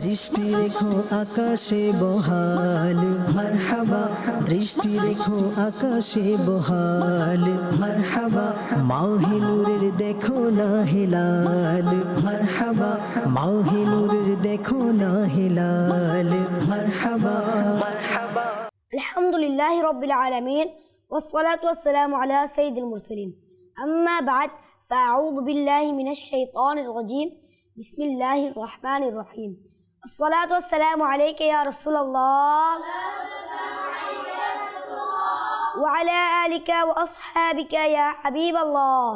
দৃষ্টি রেখো আকাশে বহাল মারহাবা, দৃষ্টি রেখো আকাশে বহাল মারহাবা, মাহে নূরের দেখো না হেলাল মারহাবা, মাহে নূরের দেখো না হেলাল মারহাবা। আলহামদুলিল্লাহি রাব্বিল আলামিন والصلاة والسلام على سيد المرسلين أما بعد فأعوذ بالله من الشيطان الرجيم بسم الله الرحمن الرحيم الصلاة والسلام عليك يا رسول الله وعلى آلك وأصحابك يا حبيب الله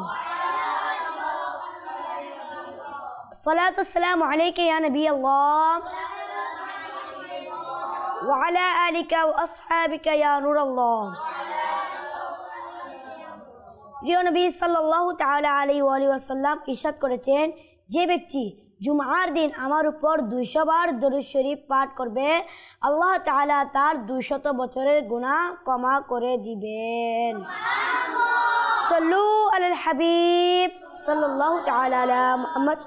الصلاة والسلام عليك يا نبي الله وعلى آلك وأصحابك يا نور الله প্রিয় নবী সাল্লাল্লাহু তাআলা আলাইহি ওয়া আলিহি ওয়াসাল্লাম ইরশাদ করেছেন, যে ব্যক্তি জুমার দিন আমার উপর 200 বার দরুদ শরীফ পাঠ করবে আল্লাহ তাআলা তার 200 বছরের গুনাহ ক্ষমা করে দিবেন। সাল্লু আলাল হাবিব সাল্লাল্লাহু তাআলা আলা মুহাম্মদ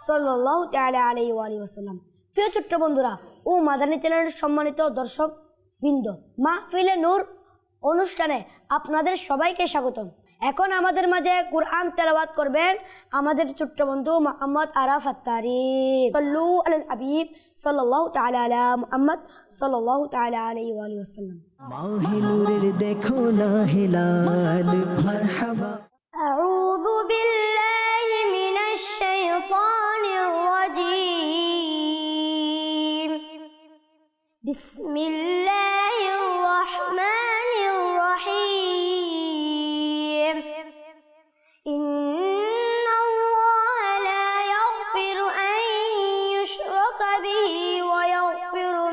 সাল্লাল্লাহু তাআলা আলাইহি ওয়া আলিহি ওয়াসাল্লাম। প্রিয় ছোট্ট বন্ধুরা ও মাদানী চ্যানেলের সম্মানিত দর্শক বৃন্দ, মাহফিলে নূর অনুষ্ঠানে আপনাদের সবাইকে স্বাগতম। এখন আমাদের মাঝে কুরআন তেলাওয়াত করবেন আমাদের ছোট্ট বন্ধু মোহাম্মদ আরাফ আত্তারি। সাল্লু আলাল হাবিব সাল্লাল্লাহু তাআলা আলা মুহাম্মদ সাল্লাল্লাহু তাআলা আলাইহি ওয়া আলিহি ওয়াসাল্লাম। মাহে নূরের দেখো না হেলাল মারহাবা। আউযু বিল্লাহি মিনাশ শাইতানির রাজীম। বিসমিল্লাহির রাহমানির রাহিম। ইন্নাল্লাহা লা ইয়াগফিরু আন ইউশরাকা বিহি ওয়া ইয়াগফিরু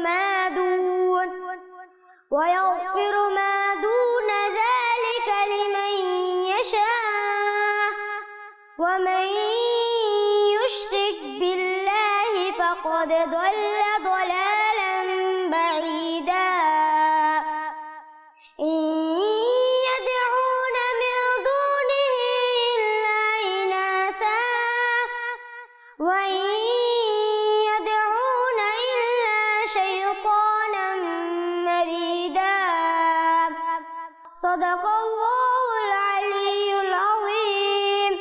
মা দুনা যালিকা লিমান ইয়াশা ওয়া মান ইউশরিক বিল্লাহি ফাকাদ দাল্লা দালালান বাঈদা। صدق الله العلي العظيم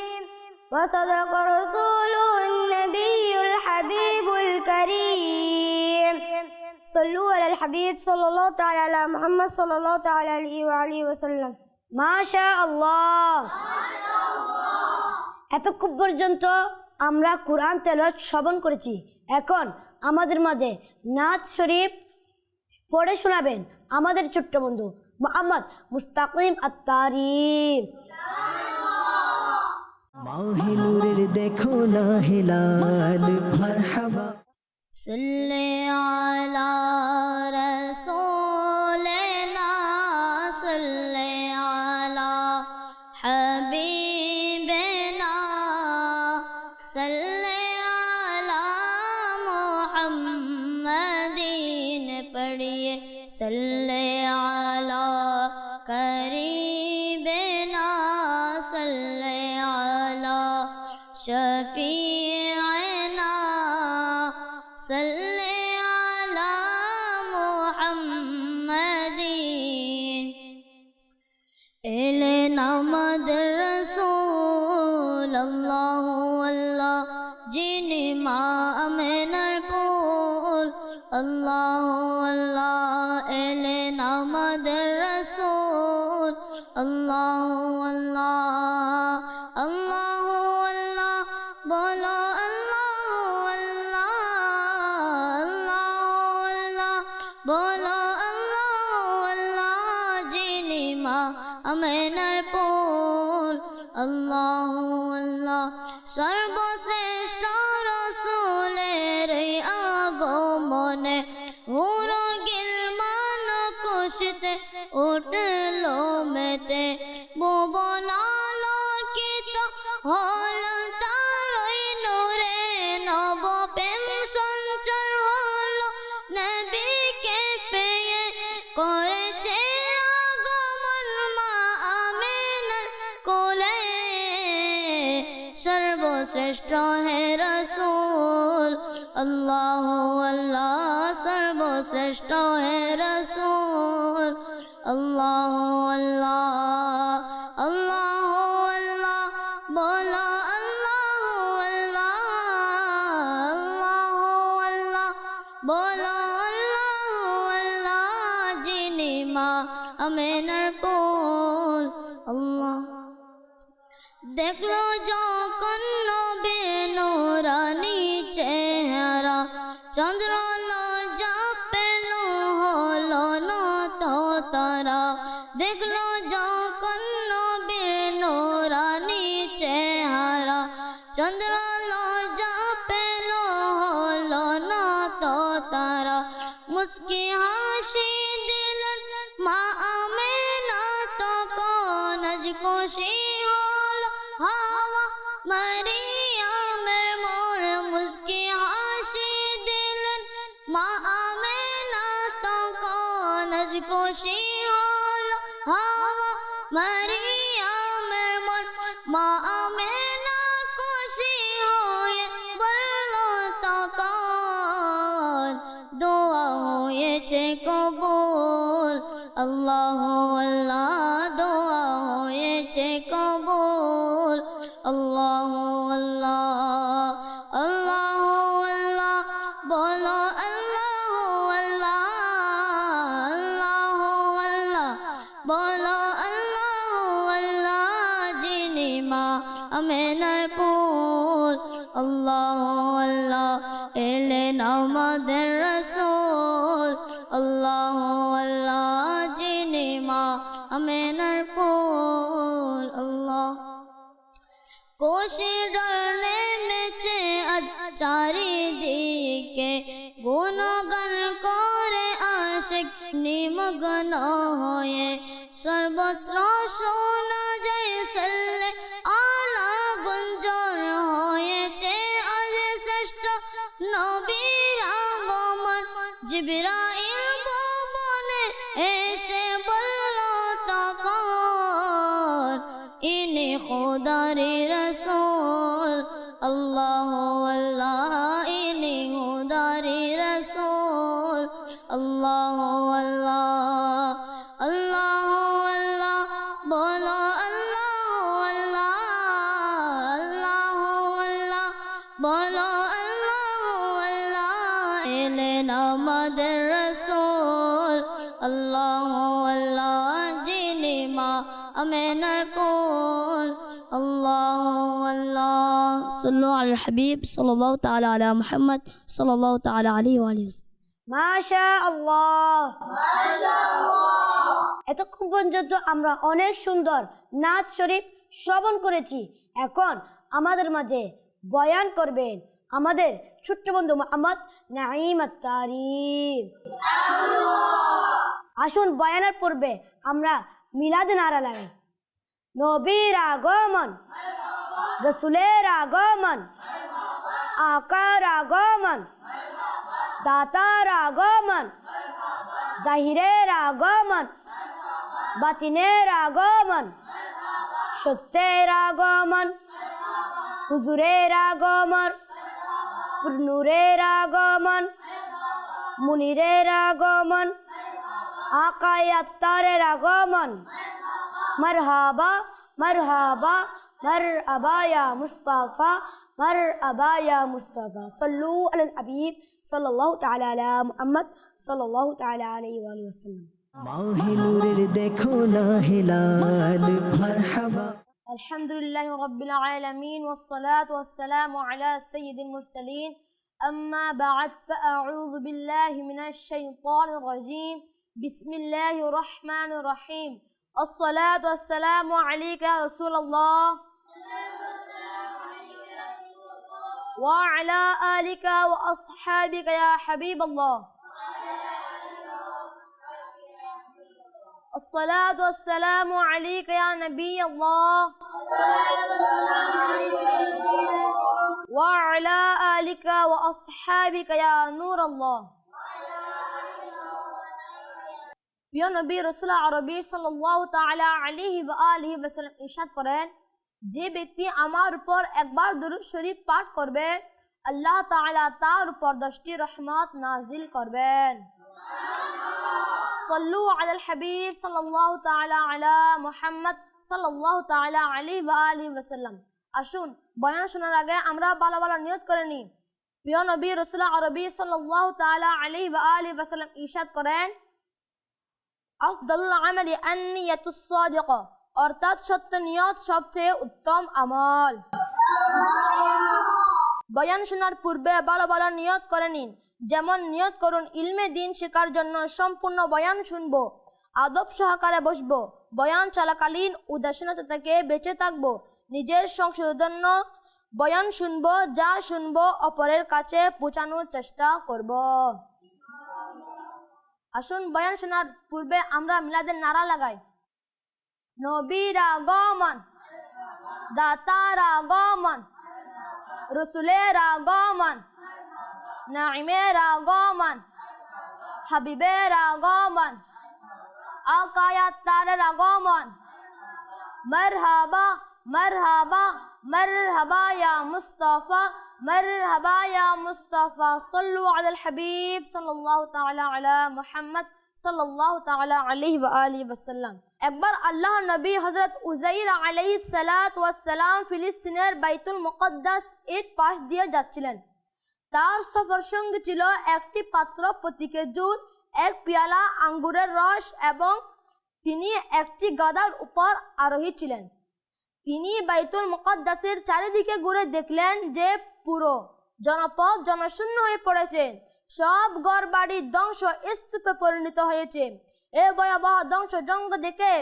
وصدق رسوله النبي الحبيب الكريم صلوا على الحبيب صلى الله تعالى على محمد صلى الله تعالى عليه وآله وسلم ما شاء الله। এতক্ষণ পর্যন্ত আমরা কুরআন তেলাওয়াত শ্রবণ করেছি। এখন আমাদের মাঝে নাত শরীফ পড়ে শোনাবেন আমাদের ছোট্ট বন্ধু মোহাম্মদ মুস্তাকিম আত্তারি। মাহে নূরের দেখো না হেলাল মারহাবা। সাল্লি আলা রাসূলিনা সাল্লি আলা হাবিবিনা সাল্লি আলা মুহাম্মাদিন পড়িয়ে সাল্লি আলা করিবিনা সাল্লি আলা শফিঈনা সাল্লি আলা মুহাম্মাদিন। এলেন আমাদের রাসূল আল্লাহু আল্লাহ যিনি মা আমেনার কোল আল্লাহু আল্লাহ। এলেন আমাদের রাসূল আল্লাহু আল্লাহ আল্লাহু আল্লাহ বলো আল্লাহু আল্লাহ আল্লাহু আল্লাহ বলো আল্লাহু আল্লাহ যিনি মা আমেনার কোল আল্লাহু আল্লাহ। সর্বশ্রেষ্ঠ রাসূলের আগমনে হুরো গিলমান খুশিতে উঠলো মেতে ভুবন আলোকিত হল তারই নূরে নব প্রেম সঞ্চার হলো নবীকে পেয়ে করেছে আগমন মা আমেনার কোলে। সর্বশ্রেষ্ঠ হে রাসূল আল্লাহু সর্বশ্রেষ্ঠ হে রসূল আল্লাহ আল্লাহ আল্লাহ আল্লাহ বলো আল্লাহ আল্লাহ আল্লাহ আল্লাহ বলো আল্লাহ আল্লাহ যিনি মা আমেনার কোল আল্লাহ দেখলো যখন নবীর নূরানী চেহারা চন্দ্র লজ্জা পেল হলো না তো তারা দেখলো যখন নবীর নূরানী চেহারা চন্দ্র লজ্জা পেল হলো না তো তারা মুস্কি হাসি দিলেন মা আমেনা তখন আজ খুশি হলো হাওয়া মারিয়ামের মন মুস্কি হাসি দিলেন মা আমেনা তখন আজ খুশি হলো হাওয়া মারিয়ামের মন মা আমেনা খুশি হয়ে বলল তখন দোয়া হয়েছে কবুল আল্লাহ আল্লাহ দোয়া হয়েছে কবুল আল্লাহ আল্লাহ আল্লাহ আল্লাহ বলো আল্লাহ আল্লাহ আল্লাহ আল্লাহ বলো আল্লাহ আল্লাহ যিনি মা আমেনার পুল আল্লাহ আল্লাহ এলেন আমাদের রসূল আল্লাহ আল্লাহ যিনি মা আমেনার পুল আল্লাহ কোশি ডরনে মেচে আজ চারিদিকে গুণগান করে আশিক নিমগ্ন হয়ে সর্বত্র শোনা যায় সাল্লে আলা গুঞ্জন হয়েছে আজ শ্রেষ্ঠ নবীর আগমন জিবরাইল ভবনে এসে বলল তখন ইনি খুদারি রসূল আল্লাহ আল্লাহ ইনি খুদারি রসূল আল্লাহ আল্লাহ আল্লাহ আল্লাহ বলো আল্লাহ আল্লাহ আল্লাহ আল্লাহ বলো আল্লাহ আল্লাহ এলেন আমাদের রসূল আল্লাহ আল্লাহ যিনি মা আমেনার কোল আল্লাহ আল্লাহ সাল্লু আলাল হাবিব সাল্লাল্লাহু তাআলা আলা মুহাম্মদ সাল্লাল্লাহু তাআলা আলাইহি ওয়া আলিহি মাশা আল্লাহ এতক্ষণ পর্যন্ত আমরা অনেক সুন্দর নাচ শরীফ শ্রবণ করেছি। এখন আমাদের মাঝে বয়ান করবেন আমাদের ছোট্ট বন্ধু মোহাম্মদ নাঈম আত-তারিফ। আসুন বয়ানের পূর্বে আমরা মিলাদ নারা লাগাই। নবীর আগমন, রসুলের আগমন, আকার আগমন, দাতার আগমন, জাহিরের আগমন, বাতিনের আগমন, সত্যের আগমন, হুজুরের আগমন, নূরের আগমন, মুনিরের আগমন, আকায়ে আত্তারের আগমন। মারহাবা মারহাবা মারহাবা ইয়া মুস্তাফা মারহাবা ইয়া মুস্তাফা সাল্লু আলাল হাবিব সাল্লাল্লাহু তাআলা আলা মুহাম্মদ সাল্লাল্লাহু তাআলা আলাইহি ওয়া আলিহি ওয়াসাল্লাম। মাহে নূরের দেখো না হেলাল মারহাবা। আলহামদুলিল্লাহি রাব্বিল আলামিন ওয়াসসালাতু ওয়াসসালামু আলা সাইয়্যিদিল মুরসালিন আম্মা বা'দ ফাআউযু বিল্লাহি মিনাশ শাইতানির রাজীম বিসমিল্লাহির রহমানির রহিম الصلاة والسلام عليك يا رسول الله وعلى آلك وأصحابك يا حبيب الله الصلاة والسلام عليك يا نبي الله وعلى آلك وأصحابك يا نور الله প্রিয় নবী রাসূল আরবী সাল্লাল্লাহু তাআলা আলাইহি ওয়া আলিহি ওয়াসাল্লাম ইরশাদ করেন, যে ব্যক্তি আমার উপর একবার দুরূদ শরীফ পাঠ করবে আল্লাহ তাআলা তার উপর 10টি রহমত নাজিল করবেন। সল্লু আলাল হাবিব সাল্লাল্লাহু তাআলা আলা মুহাম্মদ সাল্লাল্লাহু তাআলা আলাইহি ওয়া আলিহি ওয়াসাল্লাম। আসুন বয়ান শোনার আগে আমরা ভালো ভালো নিয়ত করে নিই। প্রিয় নবী রাসূল আরবি সাল্লাল্লাহু তাআলা আলাইহি ওয়া আলিহি ওয়াসাল্লাম ইরশাদ করেন, আফদালুল আমালি আন-নিয়াতুস সাদিকা, অর্থাৎ সত্য নিয়ত সবচেয়ে উত্তম আমল। বয়ান শোনার পূর্বে ভালো ভালো নিয়ত করে নিন। যেমন নিয়ত করুন ইলমে দিন শেখার জন্য সম্পূর্ণ বয়ান শুনবো, আদব সহকারে বসবো, বয়ান চলাকালীন উদাসীনতা থেকে বেঁচে থাকবো, নিজের সংশোধন বয়ান শুনবো, যা শুনবো অপরের কাছে পৌঁছানোর চেষ্টা করব। আসুন বয়ান শোনার পূর্বে আমরা মিলাদের নারা লাগাই। নবীর আগমন, দাতার আগমন, রসুলের আগমন, নাইমের আগমন, হাবিবের আগমন, আকায়াত তারের আগমন। মারহাবা মারহাবা মারহাবা ইয়া মুস্তাফা, মারহাবা ইয়া মুস্তাফা, সাল্লু আলাল হাবিব সাল্লাল্লাহু তাআলা আলা মুহাম্মদ সাল্লাল্লাহু তাআলা আলাইহি ওয়া আলিহি ওয়াসাল্লাম। একবার আল্লাহ নবী হযরত উযাইর আলাইহিস সালাতু ওয়াস সালাম ফিলিস্তিনের বাইতুল মুকদ্দাস এর পাশ দিয়ে যাচ্ছিলেন। তার সফর সঙ্গী ছিল একটি পাত্র প্রতি খেজুর, এক পেয়ালা আঙ্গুরের রস এবং তিনি একটি গাধার উপর আরোহী ছিলেন। তিনি বাইতুল মুকদ্দাসের চারিদিকে ঘুরে দেখলেন যে পুরো জনপদ জনশূন্য হয়ে পড়েছে, সব ঘর বাড়ি ধ্বংস স্তূপে পরিণত হয়েছে। এ ভয়াবহ ধ্বংসযজ্ঞ দেখে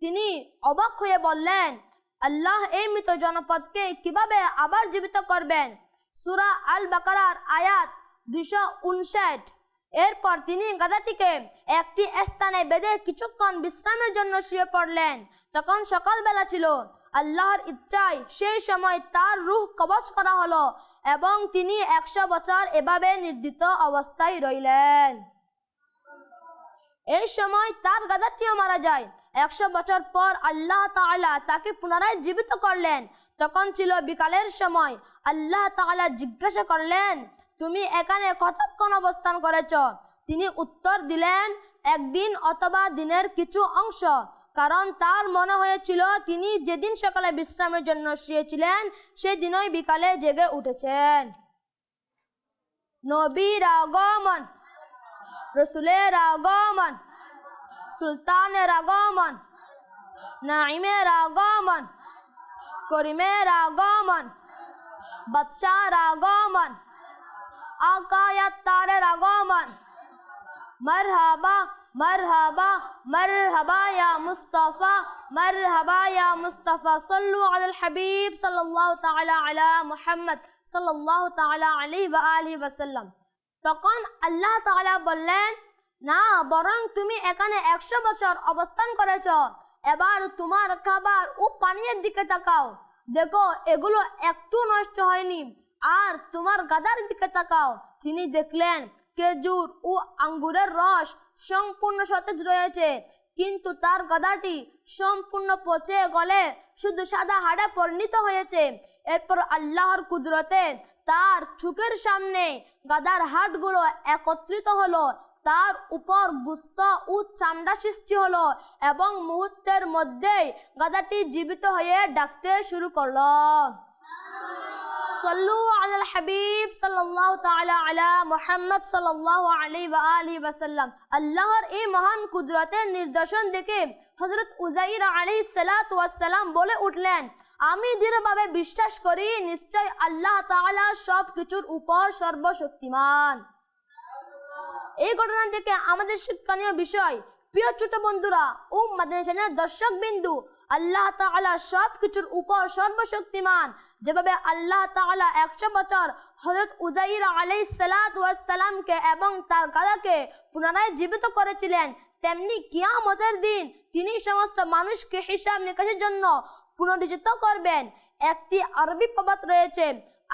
তিনি অবাক হয়ে বললেন, আল্লাহ এই মৃত জনপদকে কিভাবে আবার জীবিত করবেন? সূরা আল বাকারার আয়াত 259। এরপর তিনি গাধাটিকে একটি স্থানে বেঁধে কিছুক্ষণ বিশ্রামের জন্য শুয়ে পড়লেন। তখন সকালবেলা ছিল। আল্লাহর ইচ্ছায় সেই সময় তার রূহ কবজ করা হলো এবং তিনি 100 বছর এভাবে নির্দিত অবস্থায় রইলেন। এই সময় তার গাধাটিও মারা যায়। 100 বছর পর আল্লাহ তাআলা তাকে পুনরায় জীবিত করলেন। তখন ছিল বিকালের সময়। আল্লাহ তাআলা জিজ্ঞাসা করলেন, তুমি এখানে কতক্ষণ অবস্থান করেছ? তিনি উত্তর দিলেন, একদিন অথবা দিনের কিছু অংশ, কারণ তার মনে হয়েছিল তিনি যেদিন সকালে বিশ্রামের জন্য শুয়েছিলেন সেদিনই বিকালে জেগে উঠেছেন। নবীর আগমন, রসুলের আগমন, সুলতানের আগমন, নাইমের আগমন, করিমের আগমন, বাদশার আগমন, আকায়াত তারের আগমন। মারহাবা মারহাবা মারহাবা ইয়া মুস্তাফা, মারহাবা ইয়া মুস্তাফা, সাল্লু আলাল হাবিব সাল্লাল্লাহু তাআলা আলা মুহাম্মদ সাল্লাল্লাহু তাআলা আলাইহি ওয়া আলিহি ওয়াসাল্লাম। তখন আল্লাহ তাআলা বললেন, না, বরং তুমি এখানে 100 বছর অবস্থান করেছ। এবার তোমার খাবার ও পানীয়ের দিকে তাকাও, দেখো এগুলো একটু নষ্ট হয়নি। আর তোমার গাধার দিকে তাকাও, তিনি দেখলেন খেজুর ও আঙ্গুরের রস সম্পূর্ণ সতেজ রয়েছে, কিন্তু তার গাধাটি সম্পূর্ণ পচে গলে শুধু সাদা হাড়ে পরিণত হয়েছে। এরপর আল্লাহর কুদরতে তার চোখের সামনে গাধার হাড়গুলো একত্রিত হলো, তার উপর গোশত ও চামড়া সৃষ্টি হলো এবং মুহূর্তের মধ্যেই গাধাটি জীবিত হয়ে ডাকতে শুরু করলো। সাল্লু আলাল হাবিব সাল্লাল্লাহু তাআলা আলা মুহাম্মদ সাল্লাল্লাহু আলাইহি ওয়া আলিহি ওয়াসাল্লাম। আল্লাহর এই মহান কুদরতের নিদর্শন দেখে হযরত উযাইর আলাইহিস সালাতু ওয়াস সালাম বলে উঠলেন, আমি দৃঢ়ভাবে বিশ্বাস করি নিশ্চয় আল্লাহ তাআলা সবকিছুর উপর সর্বশক্তিমান। এই ঘটনা থেকে আমাদের শিক্ষণীয় বিষয়, প্রিয় ছোট বন্ধুরা ও মাদানী চ্যানেলের দর্শক বিন্দু, আল্লাহ তাআলা সবকিছুর উপর সর্বশক্তিমান। যেভাবে আল্লাহ তাআলা 100 বছর হযরত উযাইর আলাইহিস সালাতু ওয়াস সালামকে এবং তার গাধাকে পুনরায় জীবিত করেছিলেন, তেমনি কিয়ামতের দিন তিনি সমস্ত মানুষকে হিসাব নিকাশের জন্য পুনরুজ্জীবিত করবেন। একটি আরবি প্রবাদ রয়েছে,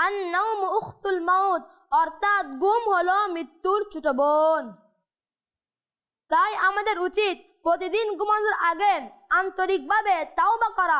আন-নাওমু উখতুল মাউত, অর্থাৎ ঘুম হলো মৃত্যুর ছোট বোন। তাই আমাদের উচিত প্রতিদিন ঘুমানোর আগে আন্তরিকভাবে তাওবা করা,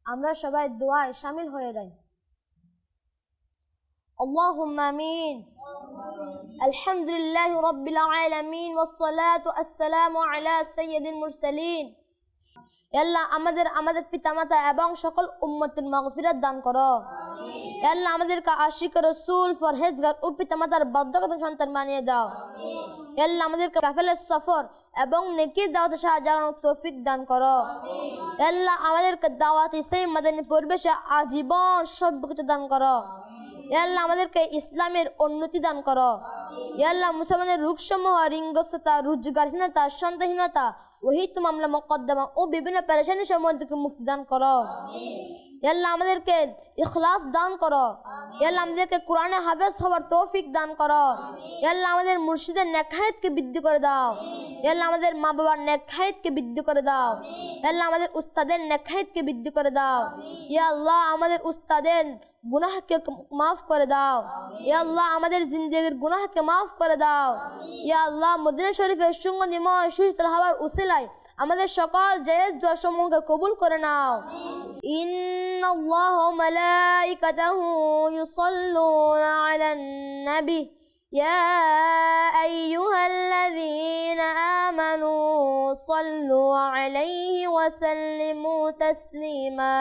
আমরা সবাই দোয়ায় শামিল হয়ে যাই। আল্লাহুম্মা আমিন। আলহামদুলিল্লাহি রাব্বিল আলামিন ওয়াস সালাতু আসসালামু আলা সাইয়্যিদিল মুরসালিন। আল্লাহ আমাদের পিতামাতা এবং সকল উম্মতের মাগফিরাত দান করো। আল্লাহ আমাদেরকে আশিক রাসূল ফরহেজগার ও পিতামাতার বাধ্যবাধক সন্তান বানিয়ে দাও। আল্লাহ আমাদেরকে কাফেলার সফর এবং নেকির দাওয়াতে সাহায্য করার তৌফিক দান করো। আল্লাহ আমাদেরকে দাওয়াত ইসলামী মাদানী পরিবেশে আজীবন সভ্য কিছু দান করো। আল্লাহ আমাদেরকে ইসলামের উন্নতি দান করো। আল্লাহ মুসলমানের রোগসমূহ, রিঙ্গস্থতা, রোজগারহীনতা, সন্তানহীনতা, ওহিত মামলা মোকদ্দমা ও বিভিন্ন পেরেশানি সমূহ থেকে মুক্তি দান করো। আল্লাহ আমাদেরকে ইখলাস দান করো। আল্লাহ আমাদেরকে কোরআনে হাফেজ হওয়ার তৌফিক দান করো। আল্লাহ আমাদের মুর্শিদের নেকহায়েতকে বৃদ্ধি করে দাও। আল্লাহ আমাদের মা বাবার নেকহায়েতকে বৃদ্ধি করে দাও। আল্লাহ আমাদের উস্তাদের নেকহায়েতকে বৃদ্ধি করে দাও। ইয়া আল্লাহ আমাদের উস্তাদের গুনাহকে মাফ করে দাও। ইয়া আল্লাহ আমাদের জিন্দেগির গুনাহকে মাফ করে দাও। ইয়া আল্লাহ মদিনা শরীফের সুগন্ধিময় সুশীতল হাওয়ার উসিলায় আমাদের সকল জায়েজ দোয়া সমূহকে কবুল করে নাও। ইন্নাল্লাহ ওয়া মালাইকাতাহু ইউসাল্লুনা আলান নবী ইয়া আইয়ুহাল্লাযীনা আমানু সাল্লু আলাইহি ওয়া সাল্লিমু তাসলিমা।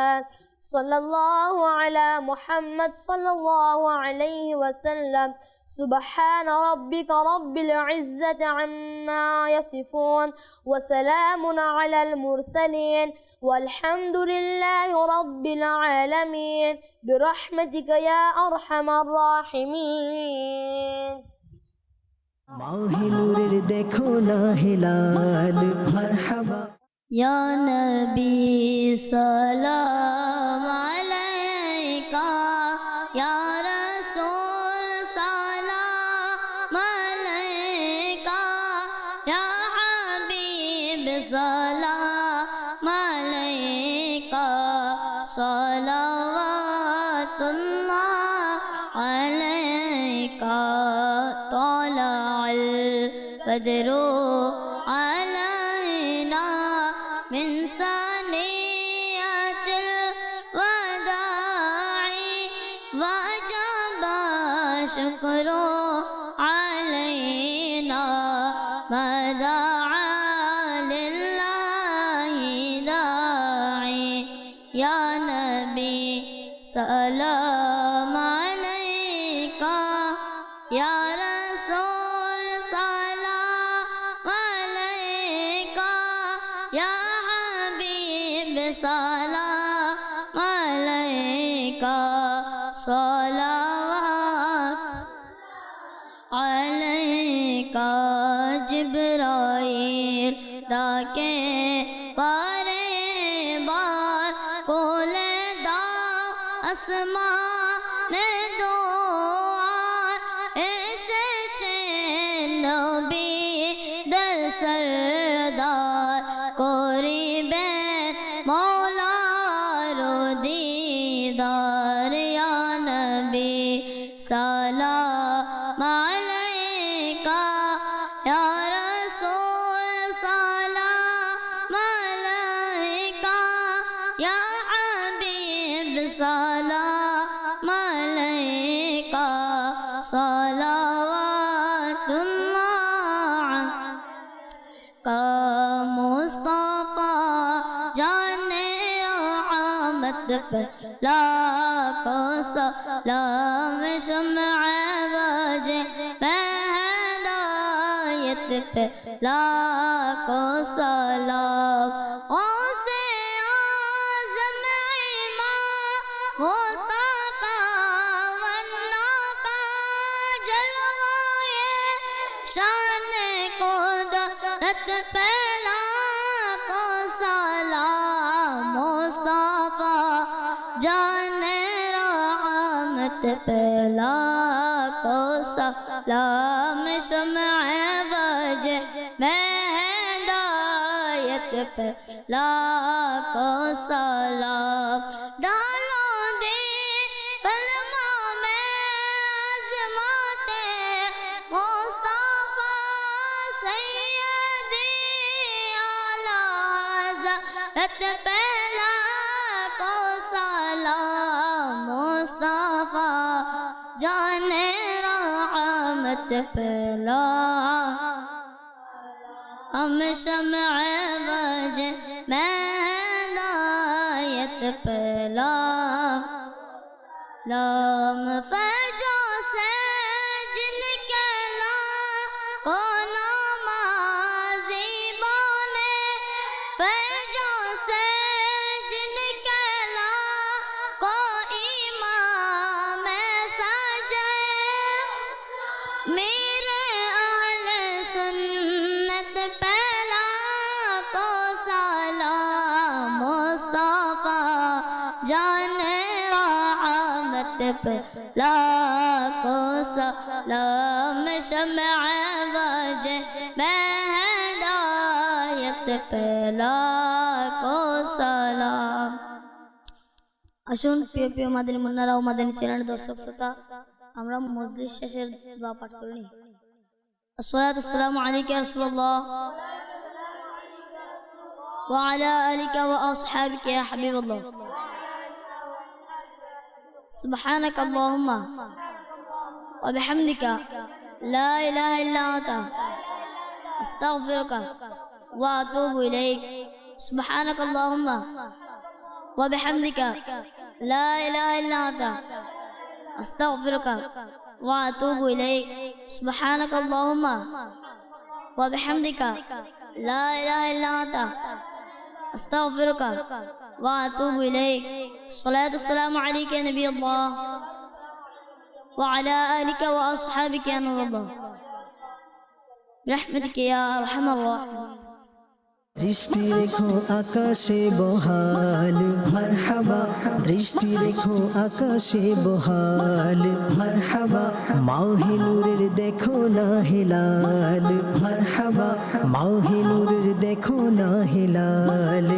সাল্লাল্লাহু আলা মুহাম্মদ সাল্লাল্লাহু আলাইহি ওয়াসাল্লাম। সুবহানা রাব্বিকা রাব্বিল ইজ্জাতি আম্মা ইয়াসিফুন ওয়া সালামুন আলাল মুরসালিন ওয়ালহামদুলিল্লাহি রাব্বিল আলামিন বিরহমাতিকা ইয়া আরহামার রাহিমিন। মাহে নূরের দেখো না হেলাল মারহাবা। या नबी सलाम अलैका, या रसूल सलाम अलैका, या हबीब सलाम अलैका, सलावतुल्लाह अलैका। तलअल बद्रु अलैना من ثنيات الوداع وجب شكر علينا ما دعا لله داعي. يا نبي سلام عليك، يا رسول سلام عليك، يا सलाम अलैका, सलावत अलैका। जिब्राइल डाके बारे बार कोले दाओ আসমান দোয়ার এসেছে নবী দের সরদার করিবেন মওলার দিদার ইয়া নবী সালাম আলাইকা ইয়া রাসূল সালাম আলাইকা ইয়া হাবিব সালাম আলাইকা সালাওয়াতুল্লাহ का मुस्तफा जाने रहमत पे लाखों सलाम शम्अ वजे हिदायत पे लाखों सलाम औसे आज़म इमाम होता का वन्ना का जलवाए शान को रत पहला को सलाम मुस्तफा जाने रहमत पहला को सलाम शम्अ वजे हिदायत पहला को सलाम डालो दे कलमा में आज़माते मुस्तफा सैयदी आला हज़रत पहला को पहला हम शम्अ वज में हिदायत पहला लाम फजो से जिनके ला को नमाज़ी बोले फजो से जिनके ला को इमाम सजे मेरे अहले सुन्नत पहला को सलाम मुस्तफा जाने पे लाखो सलाम शम्अ वज में हिदायत पे लाखो सलाम। আসুন প্রিয় প্রিয় মাদানী মুন্নারা ও মাদানী চ্যানেল দর্শক শ্রোতা আমরা মজলিস শেষের দোয়া পাঠ করে নিই। আসসালাতু আসসালামু আলাইকা ইয়া রাসূলুল্লাহ ওয়া আলা আলিকা ওয়া আসহাবিকা ইয়া হাবিবাল্লাহ। سبحانك اللهم وبحمدك لا إله إلا أنت أستغفرك وأتوب إليك سبحانك اللهم وبحمدك لا إله إلا أنت أستغفرك وأتوب إليك سبحانك اللهم وبحمدك لا إله إلا أنت أستغفرك وأتوب إليك الصلاة والسلام عليك يا نبي الله وعلى آلك وأصحابك يا نور الله برحمتك يا أرحم الراحمين। দৃষ্টি রেখো আকাশে বহাল মারহাবা দৃষ্টি রেখো আকাশে বহাল মারহাবা মাহে নূরের দেখো না হেলাল মারহাবা মাহে নূরের দেখো না হেলাল